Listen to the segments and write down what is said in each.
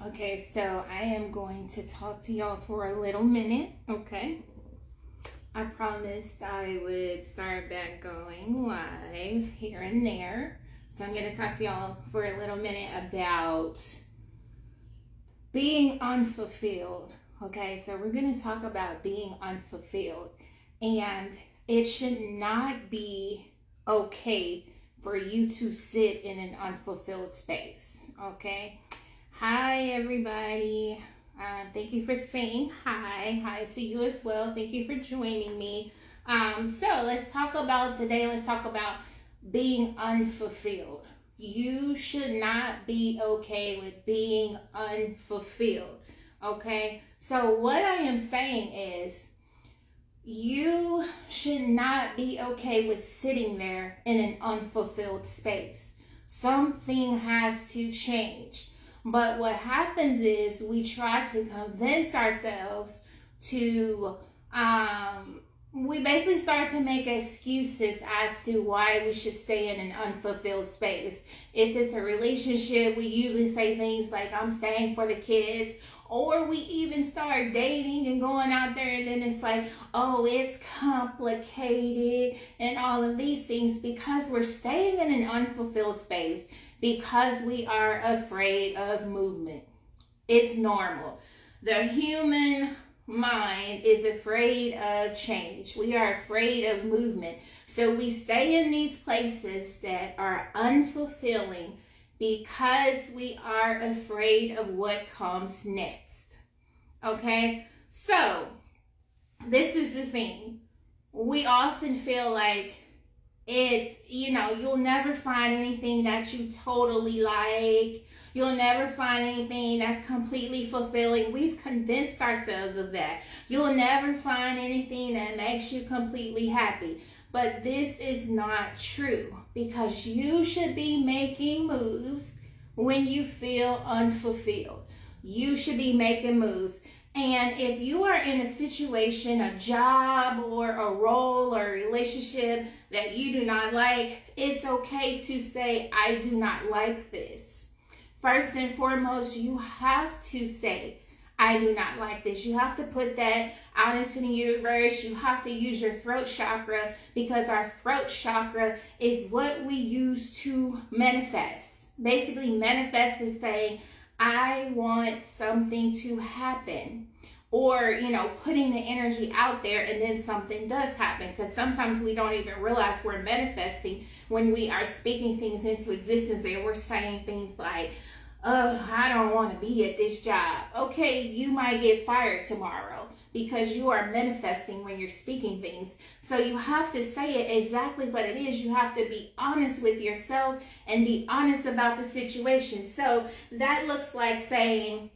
Okay, so I am going to talk to y'all for a little minute, okay? I promised I would start back going live here and there. So I'm going to talk to y'all for a little minute about being unfulfilled, okay? So we're going to talk about being unfulfilled. And it should not be okay for you to sit in an unfulfilled space, okay? Hi, everybody. Thank you for saying hi. Hi to you as well. Thank you for joining me. So let's talk about today. Let's talk about being unfulfilled. You should not be okay with being unfulfilled. Okay. So what I am saying is you should not be okay with sitting there in an unfulfilled space. Something has to change. But what happens is we try to convince ourselves to, we basically start to make excuses as to why we should stay in an unfulfilled space. If it's a relationship, we usually say things like, I'm staying for the kids. Or we even start dating and going out there and then it's like, oh, it's complicated and all of these things because we're staying in an unfulfilled space. Because we are afraid of movement. It's normal. The human mind is afraid of change. We are afraid of movement. So we stay in these places that are unfulfilling because we are afraid of what comes next. Okay? So, this is the thing. We often feel like you'll never find anything that you totally like. You'll never find anything that's completely fulfilling. We've convinced ourselves of that. You'll never find anything that makes you completely happy. But this is not true because you should be making moves when you feel unfulfilled. You should be making moves. And if you are in a situation, a job or a role or a relationship that you do not like, it's okay to say, I do not like this. First and foremost, you have to say, I do not like this. You have to put that out into the universe. You have to use your throat chakra because our throat chakra is what we use to manifest. Basically, manifest is saying, I want something to happen. Or, putting the energy out there and then something does happen. Because sometimes we don't even realize we're manifesting when we are speaking things into existence and we're saying things like, oh, I don't want to be at this job. Okay, you might get fired tomorrow because you are manifesting when you're speaking things. So you have to say it exactly what it is. You have to be honest with yourself and be honest about the situation. So that looks like saying,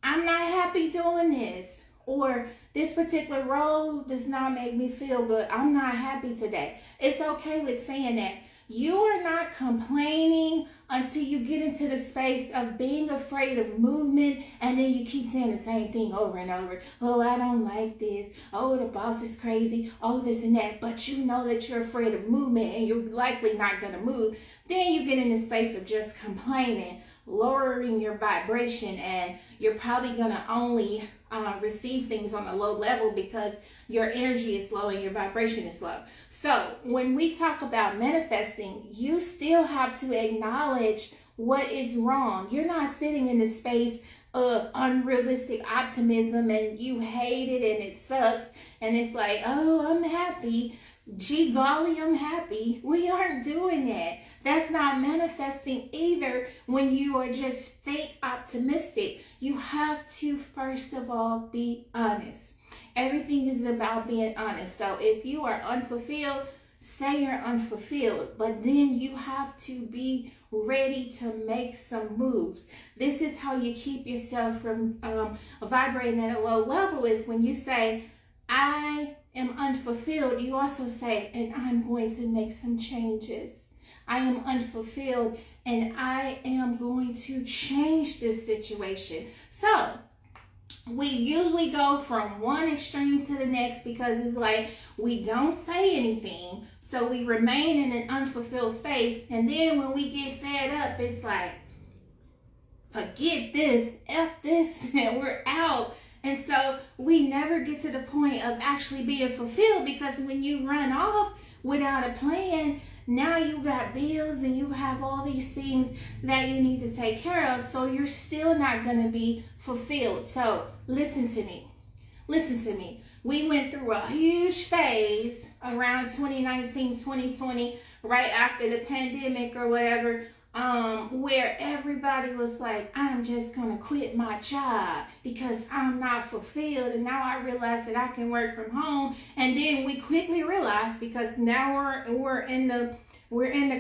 I'm not happy doing this. Or this particular role does not make me feel good. I'm not happy today. It's okay with saying that. You are not complaining until you get into the space of being afraid of movement and then you keep saying the same thing over and over. Oh, I don't like this. Oh, the boss is crazy. Oh, this and that. But you know that you're afraid of movement and you're likely not going to move. Then you get in the space of just complaining, lowering your vibration, and you're probably going to only receive things on a low level because your energy is low and your vibration is low. So when we talk about manifesting, you still have to acknowledge what is wrong. You're not sitting in the space of unrealistic optimism and you hate it and it sucks and it's like, oh, I'm happy. Gee golly, I'm happy. We aren't doing that. That's not manifesting either when you are just fake optimistic. You have to, first of all, be honest. Everything is about being honest. So if you are unfulfilled, say you're unfulfilled. But then you have to be ready to make some moves. This is how you keep yourself from vibrating at a low level is when you say, I am unfulfilled. You also say, and I'm going to make some changes. I am unfulfilled and I am going to change this situation. So we usually go from one extreme to the next because it's like we don't say anything. So we remain in an unfulfilled space. And then when we get fed up, it's like, forget this, F this, and we're out. And so we never get to the point of actually being fulfilled, because when you run off without a plan, now you got bills and you have all these things that you need to take care of. So you're still not going to be fulfilled. So listen to me. Listen to me. We went through a huge phase around 2019, 2020, right after the pandemic or whatever, where everybody was like, I'm just going to quit my job because I'm not fulfilled. And now I realize that I can work from home. And then we quickly realized, because now we're in the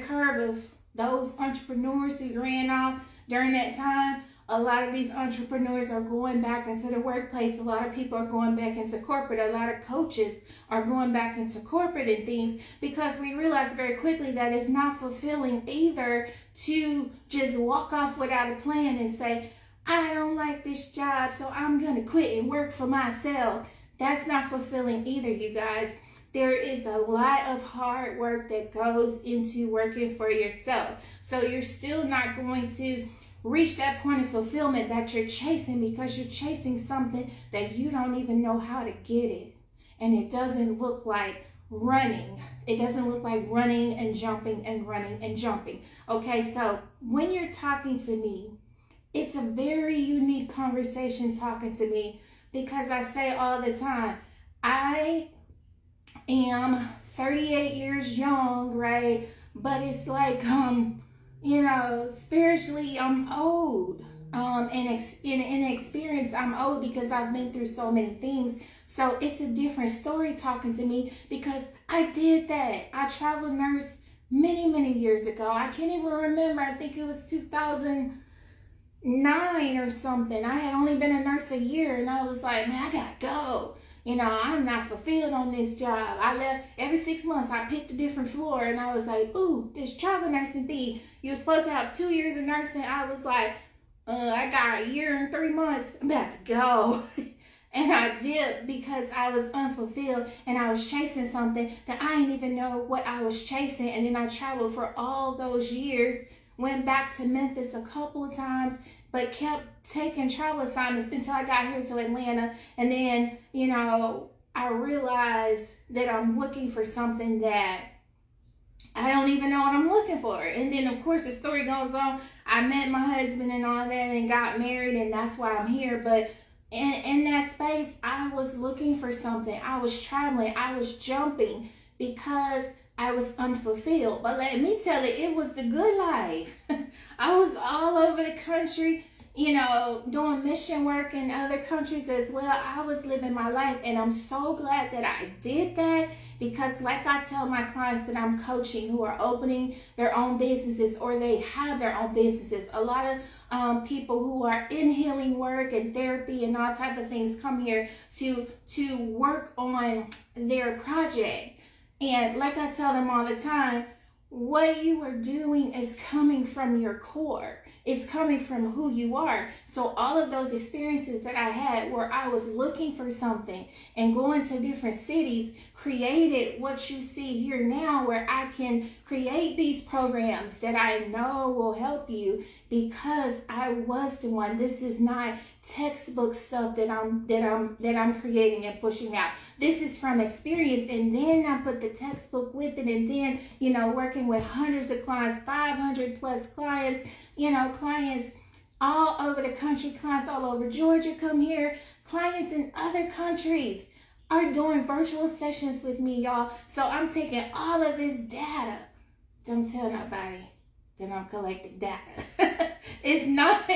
curve of those entrepreneurs who ran off during that time. A lot of these entrepreneurs are going back into the workplace. A lot of people are going back into corporate. A lot of coaches are going back into corporate and things, because we realized very quickly that it's not fulfilling either to just walk off without a plan and say, I don't like this job, so I'm going to quit and work for myself. That's not fulfilling either, you guys. There is a lot of hard work that goes into working for yourself. So you're still not going to reach that point of fulfillment that you're chasing, because you're chasing something that you don't even know how to get it. And it doesn't look like running. It doesn't look like running and jumping and running and jumping. Okay, so when you're talking to me, it's a very unique conversation talking to me, because I say all the time, I am 38 years young, right? But it's like, spiritually, I'm old. In experience, I'm old, because I've been through so many things. So it's a different story talking to me, because I did that. I traveled nurse many, many years ago. I can't even remember. I think it was 2009 or something. I had only been a nurse a year, and I was like, man, I gotta go. I'm not fulfilled on this job. I left every 6 months. I picked a different floor, and I was like, ooh, this travel nursing thing. You're supposed to have 2 years of nursing. I was like, I got a year and 3 months. I'm about to go. And I did, because I was unfulfilled, and I was chasing something that I didn't even know what I was chasing. And then I traveled for all those years, went back to Memphis a couple of times, but kept taking travel assignments until I got here to Atlanta. And then, I realized that I'm looking for something that I don't even know what I'm looking for. And then, of course, the story goes on. I met my husband and all that and got married, and that's why I'm here. But in that space, I was looking for something. I was traveling. I was jumping, because I was unfulfilled. But let me tell you, it was the good life. I was all over the country, doing mission work in other countries as well. I was living my life, and I'm so glad that I did that, because like I tell my clients that I'm coaching who are opening their own businesses, or they have their own businesses. A lot of people who are in healing work and therapy and all type of things come here to work on their project. And like I tell them all the time, what you are doing is coming from your core. It's coming from who you are. So all of those experiences that I had, where I was looking for something and going to different cities, created what you see here now, where I can create these programs that I know will help you, because I was the one. This is not textbook stuff that I'm creating and pushing out. This is from experience, and then I put the textbook with it, and then working with hundreds of clients, 500 plus clients, clients all over the country, clients all over Georgia come here, clients in other countries are doing virtual sessions with me, y'all. So I'm taking all of this data. Don't tell nobody that I'm collecting data. It's not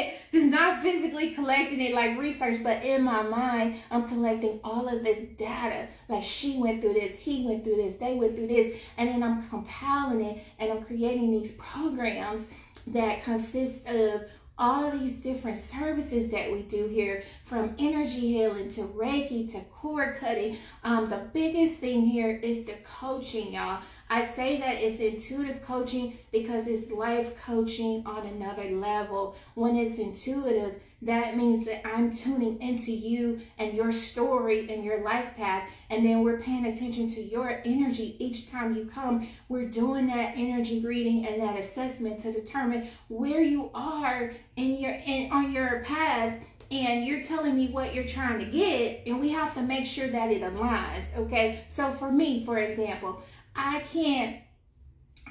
physically collecting it like research, but in my mind, I'm collecting all of this data. Like, she went through this, he went through this, they went through this, and then I'm compiling it, and I'm creating these programs that consist of all these different services that we do here, from energy healing to Reiki to cord cutting. The biggest thing here is the coaching, y'all. I say that it's intuitive coaching because it's life coaching on another level. When it's intuitive, that means that I'm tuning into you and your story and your life path, and then we're paying attention to your energy each time you come. We're doing that energy reading and that assessment to determine where you are on your path, and you're telling me what you're trying to get, and we have to make sure that it aligns. Okay, so for me, for example, I can't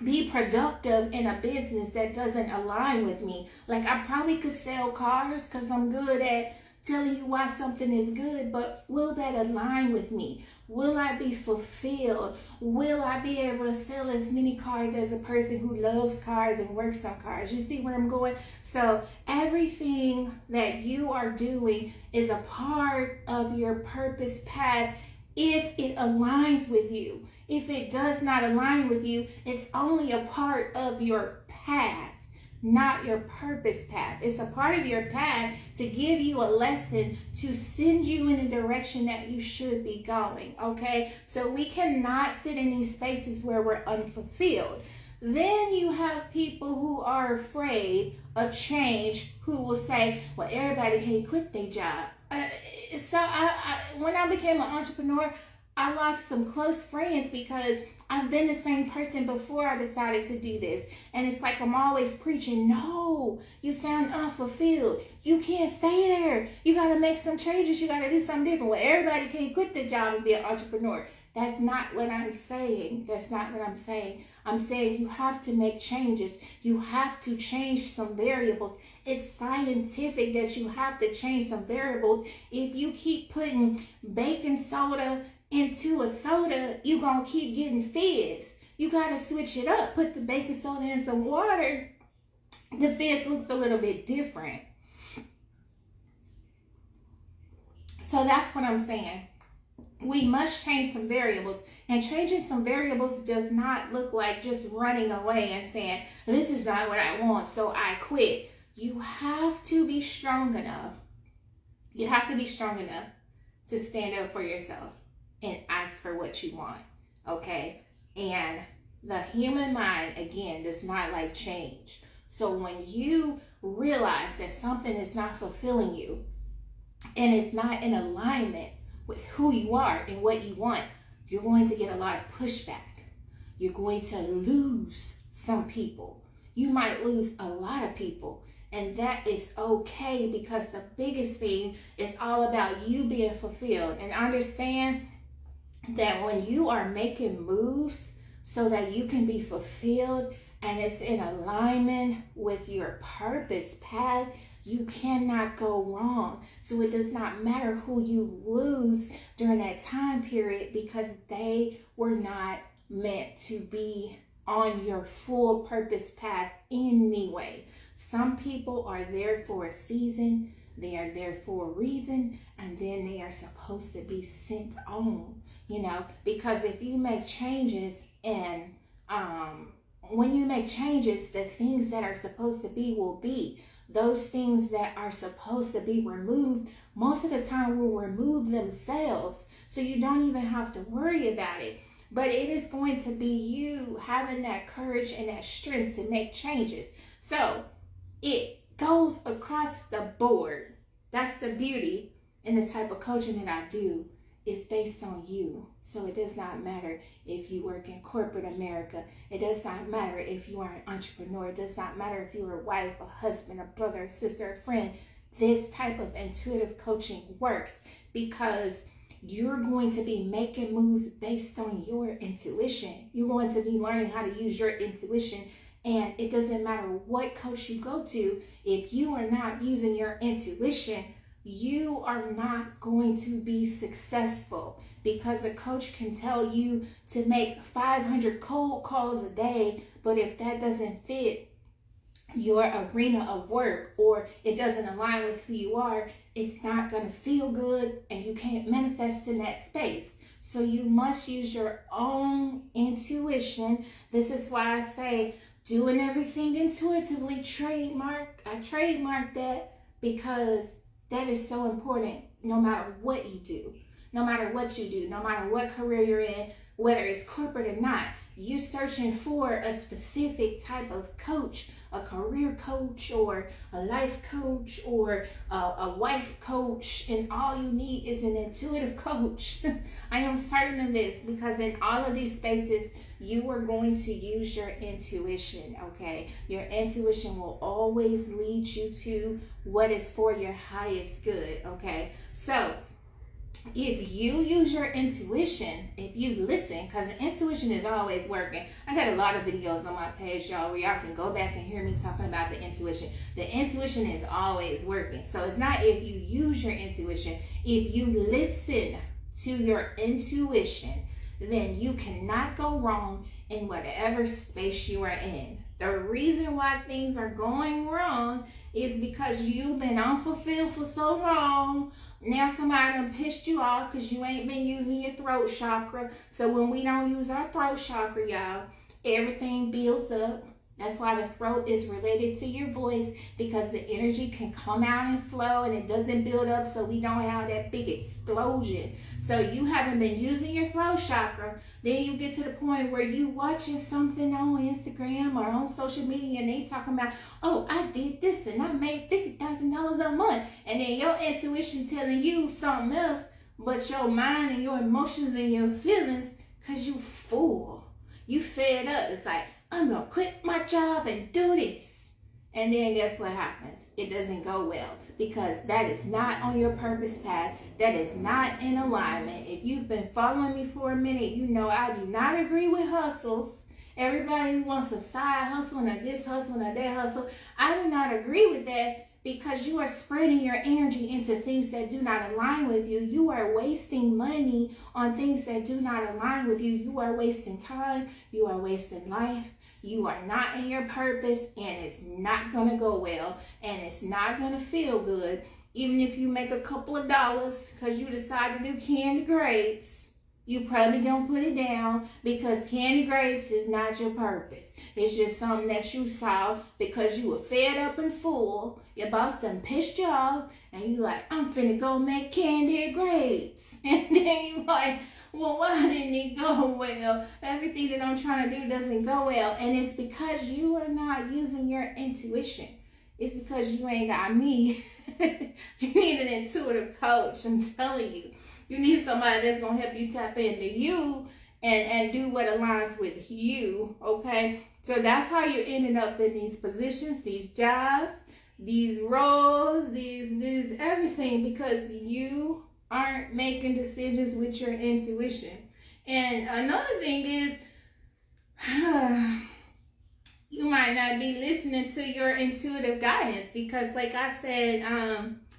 be productive in a business that doesn't align with me. Like, I probably could sell cars because I'm good at telling you why something is good, but will that align with me? Will I be fulfilled? Will I be able to sell as many cars as a person who loves cars and works on cars? You see where I'm going? So everything that you are doing is a part of your purpose path if it aligns with you. If it does not align with you, it's only a part of your path, not your purpose path. It's a part of your path to give you a lesson, to send you in a direction that you should be going, okay? So we cannot sit in these spaces where we're unfulfilled. Then you have people who are afraid of change, who will say, well, everybody can't quit their job. When I became an entrepreneur, I lost some close friends because I've been the same person before I decided to do this. And it's like I'm always preaching, no, you sound unfulfilled. You can't stay there. You got to make some changes. You got to do something different. Well, everybody can't quit their job and be an entrepreneur. That's not what I'm saying. That's not what I'm saying. I'm saying you have to make changes. You have to change some variables. It's scientific that you have to change some variables. If you keep putting baking soda into a soda, you're going to keep getting fizz. You got to switch it up. Put the baking soda in some water. The fizz looks a little bit different. So that's what I'm saying. We must change some variables. And changing some variables does not look like just running away and saying, this is not what I want, so I quit. You have to be strong enough. You have to be strong enough to stand up for yourself and ask for what you want, okay? And the human mind, again, does not like change. So when you realize that something is not fulfilling you and it's not in alignment with who you are and what you want, you're going to get a lot of pushback. You're going to lose some people. You might lose a lot of people. And that is okay, because the biggest thing is all about you being fulfilled. And understand that when you are making moves so that you can be fulfilled and it's in alignment with your purpose path, you cannot go wrong. So it does not matter who you lose during that time period, because they were not meant to be on your full purpose path anyway. Some people are there for a season, they are there for a reason, and then they are supposed to be sent on, because if you make changes and when you make changes, the things that are supposed to be will be. Those things that are supposed to be removed, most of the time will remove themselves. So you don't even have to worry about it. But it is going to be you having that courage and that strength to make changes. So it goes across the board. That's the beauty in the type of coaching that I do. It's based on you. So it does not matter if you work in corporate America. It does not matter if you are an entrepreneur. It does not matter if you're a wife, a husband, a brother, a sister, a friend. This type of intuitive coaching works because you're going to be making moves based on your intuition. You're going to be learning how to use your intuition. And it doesn't matter what coach you go to, if you are not using your intuition, you are not going to be successful, because a coach can tell you to make 500 cold calls a day, but if that doesn't fit your arena of work, or it doesn't align with who you are, it's not going to feel good and you can't manifest in that space. So you must use your own intuition. This is why I say doing everything intuitively, I trademark that, because that is so important. No matter what you do, no matter what career you're in, whether it's corporate or not, you searching for a specific type of coach, a career coach or a life coach or a wife coach, and all you need is an intuitive coach. I am certain of this because in all of these spaces, you are going to use your intuition, okay? Your intuition will always lead you to what is for your highest good, okay? So, if you use your intuition, if you listen, because the intuition is always working. I got a lot of videos on my page, y'all, where y'all can go back and hear me talking about the intuition. The intuition is always working. So it's not if you use your intuition. If you listen to your intuition, then you cannot go wrong in whatever space you are in. The reason why things are going wrong is because you've been unfulfilled for so long. Now somebody done pissed you off because you ain't been using your throat chakra. So when we don't use our throat chakra, y'all, everything builds up. That's why the throat is related to your voice, because the energy can come out and flow and it doesn't build up, so we don't have that big explosion. So you haven't been using your throat chakra. Then you get to the point where you watching something on Instagram or on social media and they talking about, oh, I did this and I made $50,000 a month. And then your intuition telling you something else, but your mind and your emotions and your feelings, because you full. You fed up. It's like, I'm going to quit my job and do this. And then guess what happens? It doesn't go well, because that is not on your purpose path. That is not in alignment. If you've been following me for a minute, you know I do not agree with hustles. Everybody wants a side hustle or this hustle or that hustle. I do not agree with that, because you are spreading your energy into things that do not align with you. You are wasting money on things that do not align with you. You are wasting time. You are wasting life. You are not in your purpose, and it's not going to go well, and it's not going to feel good. Even if you make a couple of dollars because you decide to do candy grapes, you probably going to put it down, because candy grapes is not your purpose. It's just something that you saw because you were fed up and full. Your boss done pissed you off, and you like, I'm finna go make candy grapes. And then you like, well, why didn't it go well? Everything that I'm trying to do doesn't go well. And it's because you are not using your intuition. It's because you ain't got me. You need an intuitive coach, I'm telling you. You need somebody that's going to help you tap into you and do what aligns with you, okay? So that's how you're ending up in these positions, these jobs, these roles, these everything, because you aren't making decisions with your intuition. And another thing is, you might not be listening to your intuitive guidance, because like I said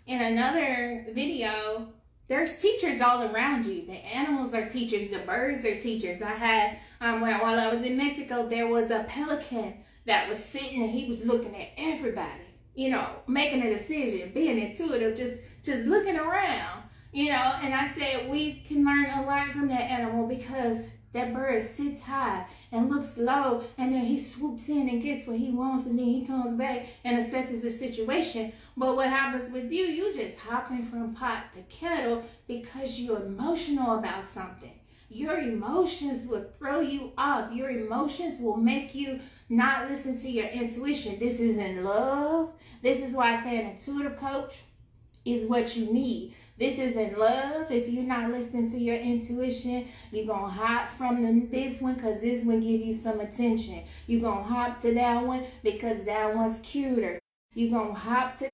in another video, there's teachers all around you. The animals are teachers. The birds are teachers. I had, while I was in Mexico, there was a pelican that was sitting and he was looking at everybody, you know, making a decision, being intuitive, just looking around, you know. And I said, we can learn a lot from that animal, because that bird sits high and looks low, and then he swoops in and gets what he wants, and then he comes back and assesses the situation. But what happens with you, you just hopping from pot to kettle because you're emotional about something. Your emotions will throw you off. Your emotions will make you not listen to your intuition. This is in love. This is why I say an intuitive coach is what you need. This is in love. If you're not listening to your intuition, you're going to hop from this one because this one give you some attention. You're going to hop to that one because that one's cuter. You're going to hop to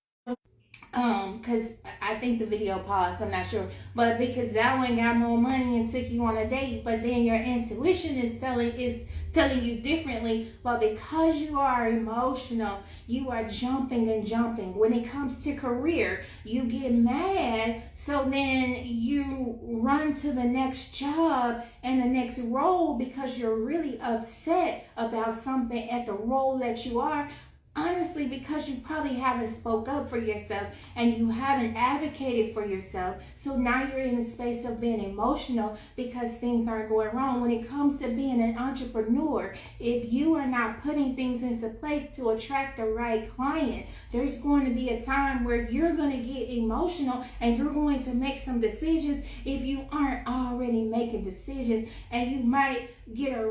because I think the video paused, I'm not sure, but because that one got more money and took you on a date, but then your intuition is telling you differently. But because you are emotional, you are jumping and jumping. When it comes to career, you get mad, so then you run to the next job and the next role because you're really upset about something at the role that you are. Honestly, because you probably haven't spoke up for yourself and you haven't advocated for yourself. So now you're in a space of being emotional because things aren't going wrong. When it comes to being an entrepreneur, if you are not putting things into place to attract the right client, there's going to be a time where you're going to get emotional and you're going to make some decisions if you aren't already making decisions. And you might get a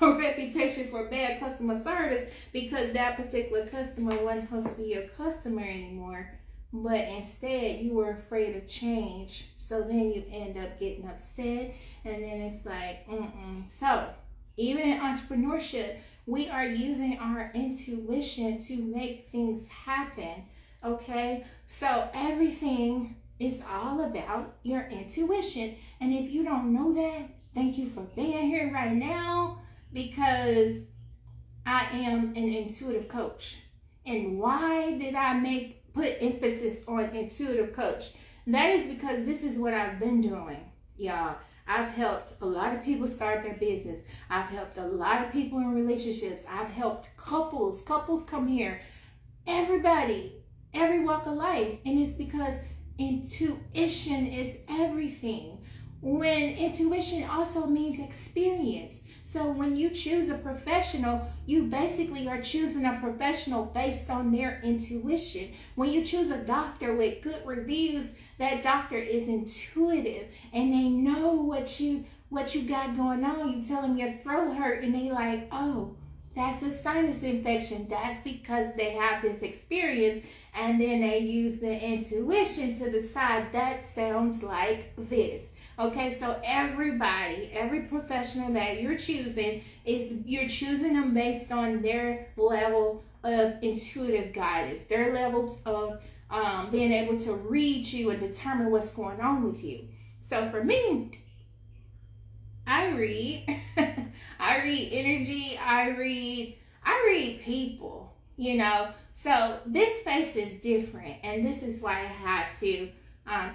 reputation for bad customer service because that particular customer wasn't supposed to be your customer anymore. But instead, you were afraid of change. So then you end up getting upset. And then it's like, So even in entrepreneurship, we are using our intuition to make things happen. Okay? So everything is all about your intuition. And if you don't know that, thank you for being here right now, because I am an intuitive coach. And why did I put emphasis on intuitive coach? That is because this is what I've been doing, y'all. I've helped a lot of people start their business. I've helped a lot of people in relationships. I've helped couples come here. Everybody, every walk of life. And it's because intuition is everything. When intuition also means experience. So when you choose a professional, you basically are choosing a professional based on their intuition. When you choose a doctor with good reviews, that doctor is intuitive and they know what you got going on. You tell them your throat hurt and they like, oh, that's a sinus infection. That's because they have this experience, and then they use the intuition to decide that sounds like this. Okay, so everybody, every professional that you're choosing, you're choosing them based on their level of intuitive guidance, their levels of being able to read you and determine what's going on with you. So for me, I read I read energy, I read people, So this space is different, and this is why I had to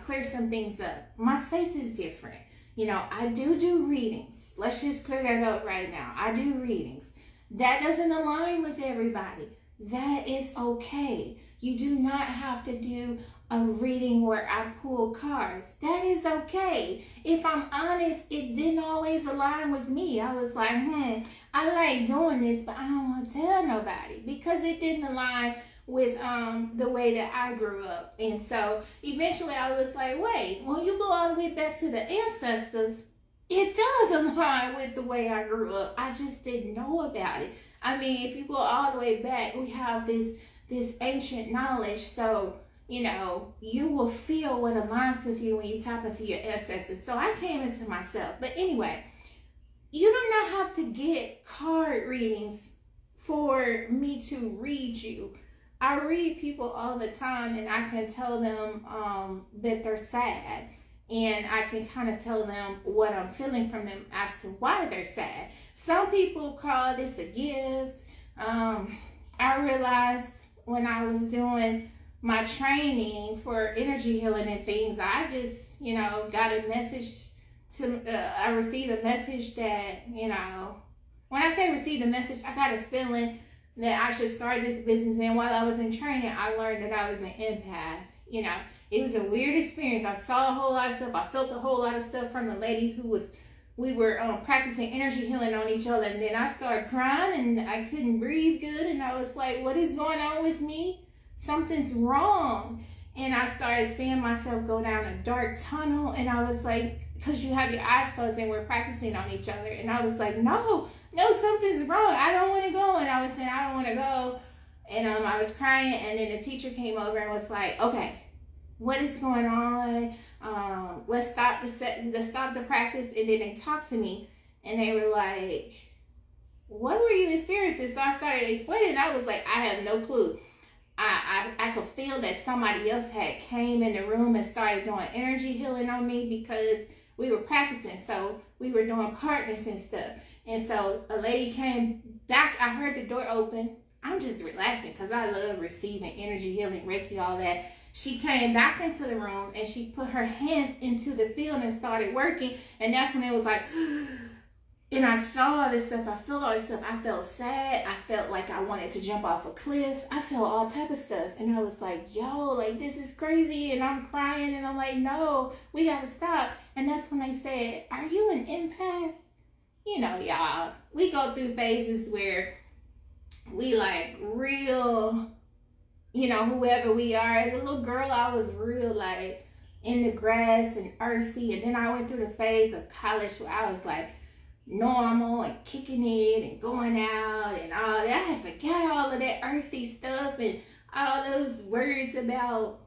clear some things up. My space is different. I do readings. Let's just clear that up right now. I do readings. That doesn't align with everybody. That is okay. You do not have to do a reading where I pull cards. That is okay. If I'm honest, it didn't always align with me. I was like, I like doing this, but I don't want to tell nobody because it didn't align with the way that I grew up. And so eventually I was like, wait, when you go all the way back to the ancestors, it does align with the way I grew up. I just didn't know about it. I mean, if you go all the way back, we have this ancient knowledge. So, you will feel what aligns with you when you tap into your ancestors. So I came into myself. But anyway, you do not have to get card readings for me to read you. I read people all the time, and I can tell them that they're sad, and I can kind of tell them what I'm feeling from them as to why they're sad. Some people call this a gift. I realized when I was doing my training for energy healing and things, I just, got a message I received a message that, when I say received a message, I got a feeling that I should start this business. And while I was in training, I learned that I was an empath. It was a weird experience. I saw a whole lot of stuff. I felt a whole lot of stuff from the lady we were practicing energy healing on each other. And then I started crying and I couldn't breathe good. And I was like, what is going on with me? Something's wrong. And I started seeing myself go down a dark tunnel. And I was like, because you have your eyes closed and we're practicing on each other. And I was like, no, something's wrong. I don't want to go. And I was saying, I don't want to go. And I was crying. And then the teacher came over and was like, okay, what is going on? Let's stop the practice. And then they talked to me and they were like, what were you experiencing? So I started explaining. I was like, I have no clue. I could feel that somebody else had came in the room and started doing energy healing on me because we were practicing. So we were doing partners and stuff. And so a lady came back. I heard the door open. I'm just relaxing because I love receiving energy healing, Reiki, all that. She came back into the room and she put her hands into the field and started working. And that's when it was like, and I saw all this stuff. I felt all this stuff. I felt sad. I felt like I wanted to jump off a cliff. I felt all type of stuff. And I was like, yo, like this is crazy. And I'm crying and I'm like, no, we got to stop. And that's when they said, are you an empath? Y'all, we go through phases where we like real, whoever we are. As a little girl, I was real like in the grass and earthy. And then I went through the phase of college where I was like normal and kicking it and going out and all that. I forgot all of that earthy stuff and all those words about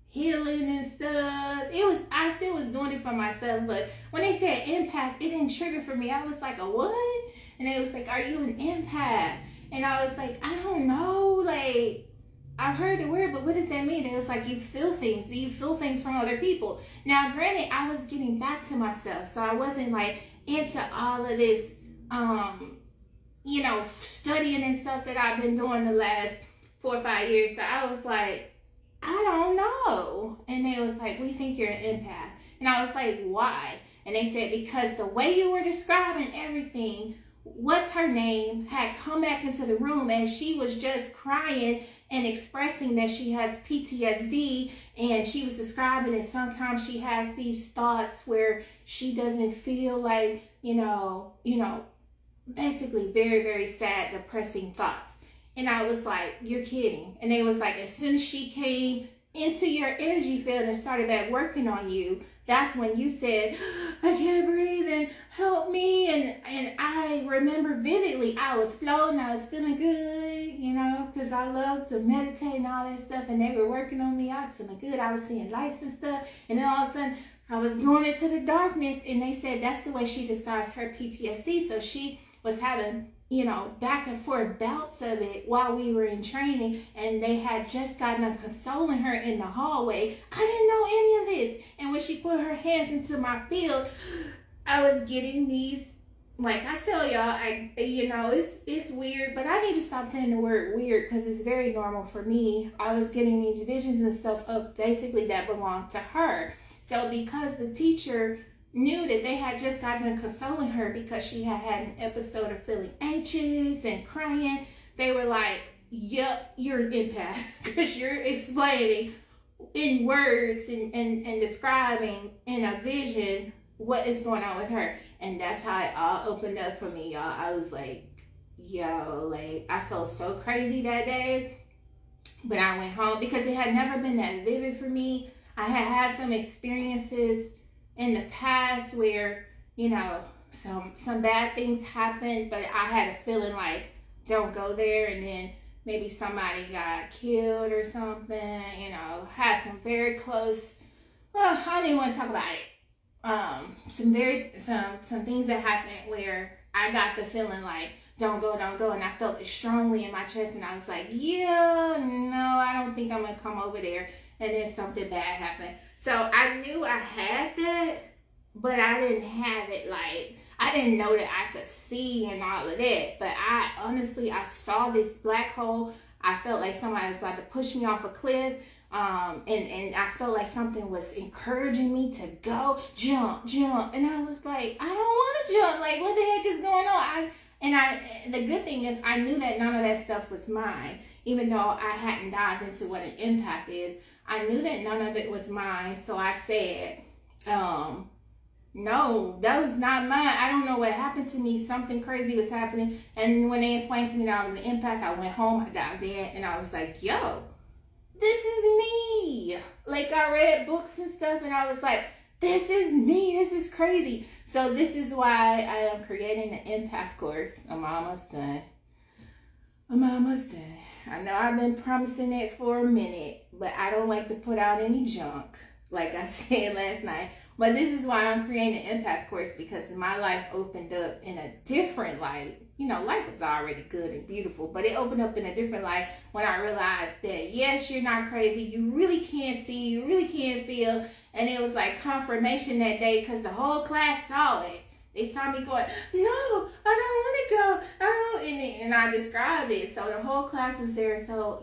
healing and stuff. I still was doing it for myself, but when they said empath, it didn't trigger for me. I was like, a what? And it was like, are you an empath? And I was like, I don't know. Like, I've heard the word, but what does that mean? It was like, you feel things. Do you feel things from other people? Now, granted, I was getting back to myself, so I wasn't like into all of this, studying and stuff that I've been doing the last 4 or 5 years. So I was like, I don't know. And they was like, we think you're an empath. And I was like, why? And they said, because the way you were describing everything, what's her name, had come back into the room and she was just crying and expressing that she has PTSD, and she was describing that sometimes she has these thoughts where she doesn't feel like, basically very, very sad, depressing thoughts. And I was like, you're kidding. And they was like, as soon as she came into your energy field and started back working on you, that's when you said, I can't breathe and help me. And I remember vividly, I was floating, I was feeling good, because I love to meditate and all that stuff. And they were working on me. I was feeling good. I was seeing lights and stuff. And then all of a sudden, I was going into the darkness. And they said that's the way she describes her PTSD. So she was having back and forth bouts of it while we were in training, and they had just gotten done consoling her in the hallway. I didn't know any of this. And when she put her hands into my field, I was getting these, like I tell y'all, it's weird, but I need to stop saying the word weird because it's very normal for me. I was getting these visions and stuff of basically that belonged to her. So because the teacher knew that they had just gotten consoling her because she had had an episode of feeling anxious and crying, they were like, yep, you're an empath because you're explaining in words and describing in a vision what is going on with her. And that's how it all opened up for me, y'all. I was like, I felt so crazy that day, but I went home because it had never been that vivid for me. I had had some experiences in the past where, some bad things happened, but I had a feeling like, don't go there. And then maybe somebody got killed or something, had some very close, well, I didn't want to talk about it. Some things that happened where I got the feeling like, don't go. And I felt it strongly in my chest. And I was like, yeah, no, I don't think I'm going to come over there. And then something bad happened. So I knew I had that, but I didn't have it like, I didn't know that I could see and all of that. But I saw this black hole. I felt like somebody was about to push me off a cliff. And I felt like something was encouraging me to go, jump. And I was like, I don't want to jump. Like, what the heck is going on? The good thing is I knew that none of that stuff was mine. Even though I hadn't dived into what an empath is, I knew that none of it was mine. So I said, no, that was not mine. I don't know what happened to me. Something crazy was happening. And when they explained to me that I was an empath, I went home, I dived in, and I was like, yo, this is me. Like, I read books and stuff, and I was like, this is me. This is crazy. So this is why I am creating the empath course. I'm almost done. I know I've been promising it for a minute, but I don't like to put out any junk, like I said last night. But this is why I'm creating an empath course, because my life opened up in a different light. Life was already good and beautiful, but it opened up in a different light when I realized that, yes, you're not crazy. You really can't see. You really can't feel. And it was like confirmation that day because the whole class saw it. They saw me going, no, I don't want to go. And I described it. So the whole class was there. So,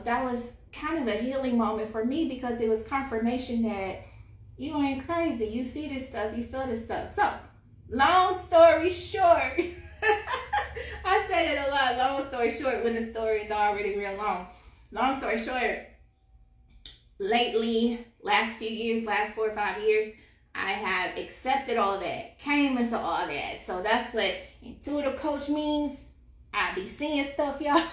that was kind of a healing moment for me because it was confirmation that you ain't crazy. You see this stuff. You feel this stuff. So, long story short, I said it a lot. Long story short when the story is already real long. Long story short, lately, last 4 or 5 years, I have accepted all that, came into all that. So that's what intuitive coach means. I be seeing stuff, y'all.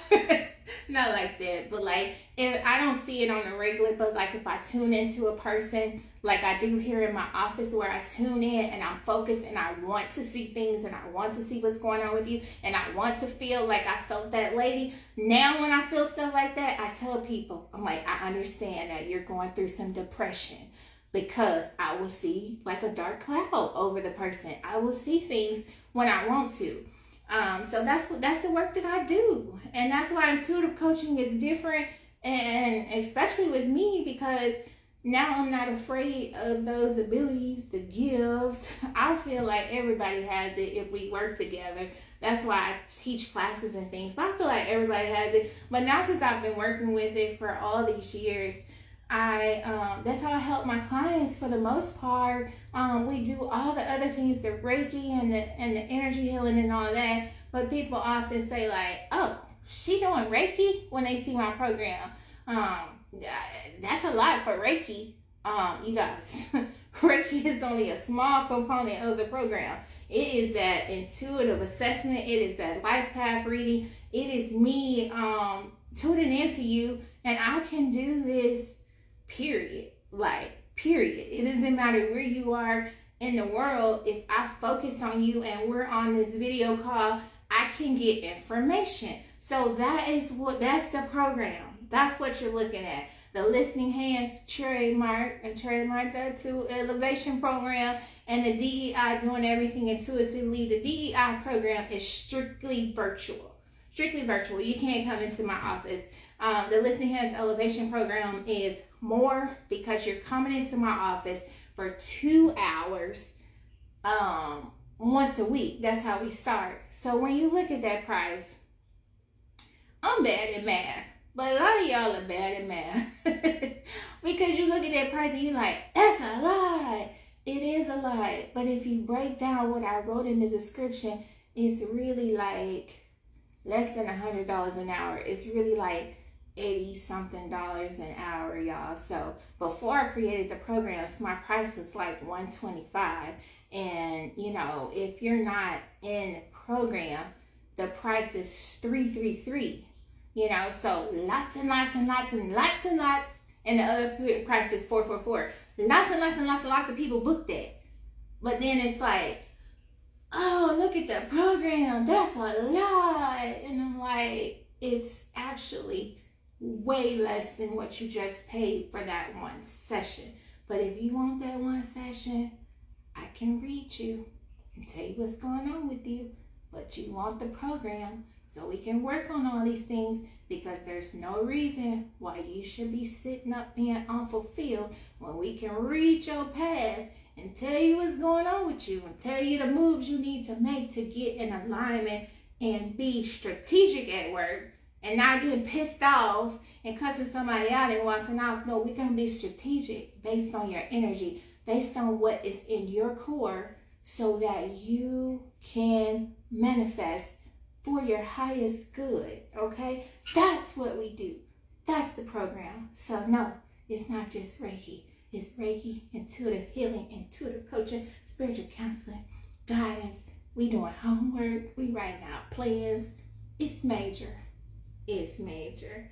Not like that, but like if I don't see it on a regular, but like if I tune into a person, like I do here in my office, where I tune in and I'm focused and I want to see things and I want to see what's going on with you and I want to feel like I felt that lady. Now when I feel stuff like that, I tell people, I'm like, I understand that you're going through some depression, because I will see like a dark cloud over the person. I will see things when I want to. So that's the work that I do, and that's why intuitive coaching is different, and especially with me, because now I'm not afraid of those abilities, the gifts. I feel like everybody has it if we work together. That's why I teach classes and things, but I feel like everybody has it. But now since I've been working with it for all these years, that's how I help my clients for the most part. We do all the other things, the Reiki and the energy healing and all that. But people often say like, "Oh, she doing Reiki?" when they see my program. That's a lot for Reiki. You guys, Reiki is only a small component of the program. It is that intuitive assessment. It is that life path reading. It is me tuning into you, and I can do this. Period. Like, period. It doesn't matter where you are in the world. If I focus on you and we're on this video call, I can get information. So that's the program. That's what you're looking at. The Listening Hands trademark that to elevation program, and the D.E.I doing everything intuitively. The D.E.I program is strictly virtual. Strictly virtual. You can't come into my office. The Listening Hands elevation program is more, because you're coming into my office for 2 hours once a week. That's how we start. So when you look at that price, I'm bad at math, but a lot of y'all are bad at math. Because you look at that price and you're like, that's a lot. It is a lot. But if you break down what I wrote in the description, it's really like less than $100 an hour. It's really like $80 something an hour, y'all. So before I created the programs, my price was like $125. And you know, if you're not in the program, the price is $333. You know, so lots and lots and lots and lots and lots. And the other price is $444. Lots and lots and lots and lots of people booked that. But then it's like, oh, look at the program. That's a lot. And I'm like, it's actually way less than what you just paid for that one session. But if you want that one session, I can read you and tell you what's going on with you. But you want the program so we can work on all these things, because there's no reason why you should be sitting up being unfulfilled when we can read your path and tell you what's going on with you and tell you the moves you need to make to get in alignment and be strategic at work and not getting pissed off and cussing somebody out and walking off. No, we're going to be strategic based on your energy, based on what is in your core, so that you can manifest for your highest good, okay? That's what we do. That's the program. So no, it's not just Reiki. It's Reiki, intuitive healing, intuitive coaching, spiritual counseling, guidance. We doing homework. We writing out plans. It's major. It's major.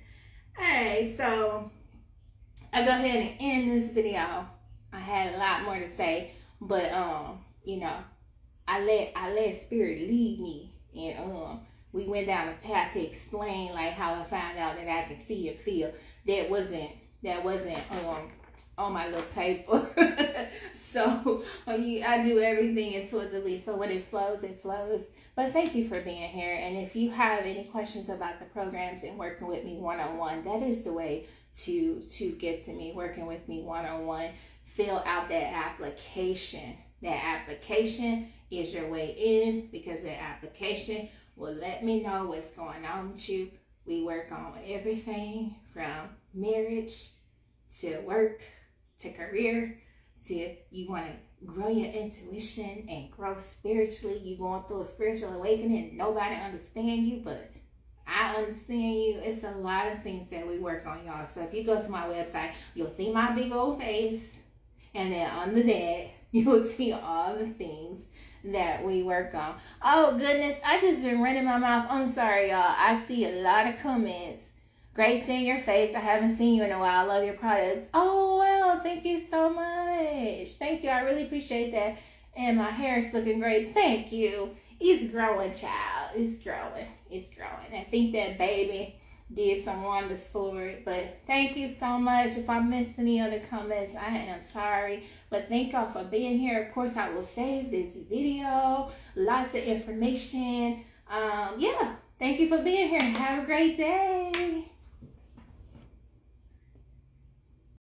All right, so I'll go ahead and end this video. I had a lot more to say, but you know, I let spirit lead me, and we went down a path to explain like how I found out that I can see and feel. That wasn't on my little paper. So I do everything intuitively. So when it flows, it flows. But thank you for being here. And if you have any questions about the programs and working with me one-on-one, that is the way to get to me, working with me one-on-one. Fill out that application. That application is your way in, because that application will let me know what's going on with you. We work on everything from marriage to work to career to you want to grow your intuition and grow spiritually. You going through a spiritual awakening. Nobody understand you, but I understand you. It's a lot of things that we work on, y'all. So if you go to my website, you'll see my big old face. And then under that, you'll see all the things that we work on. Oh, goodness. I just been running my mouth. I'm sorry, y'all. I see a lot of comments Great seeing your face. I haven't seen you in a while. I love your products. Oh, wow. Thank you so much. Thank you. I really appreciate that. And my hair is looking great. Thank you. It's growing, child. It's growing. It's growing. I think that baby did some wonders for it. But thank you so much. If I missed any other comments, I am sorry. But thank y'all for being here. Of course, I will save this video. Lots of information. Yeah. Thank you for being here. Have a great day.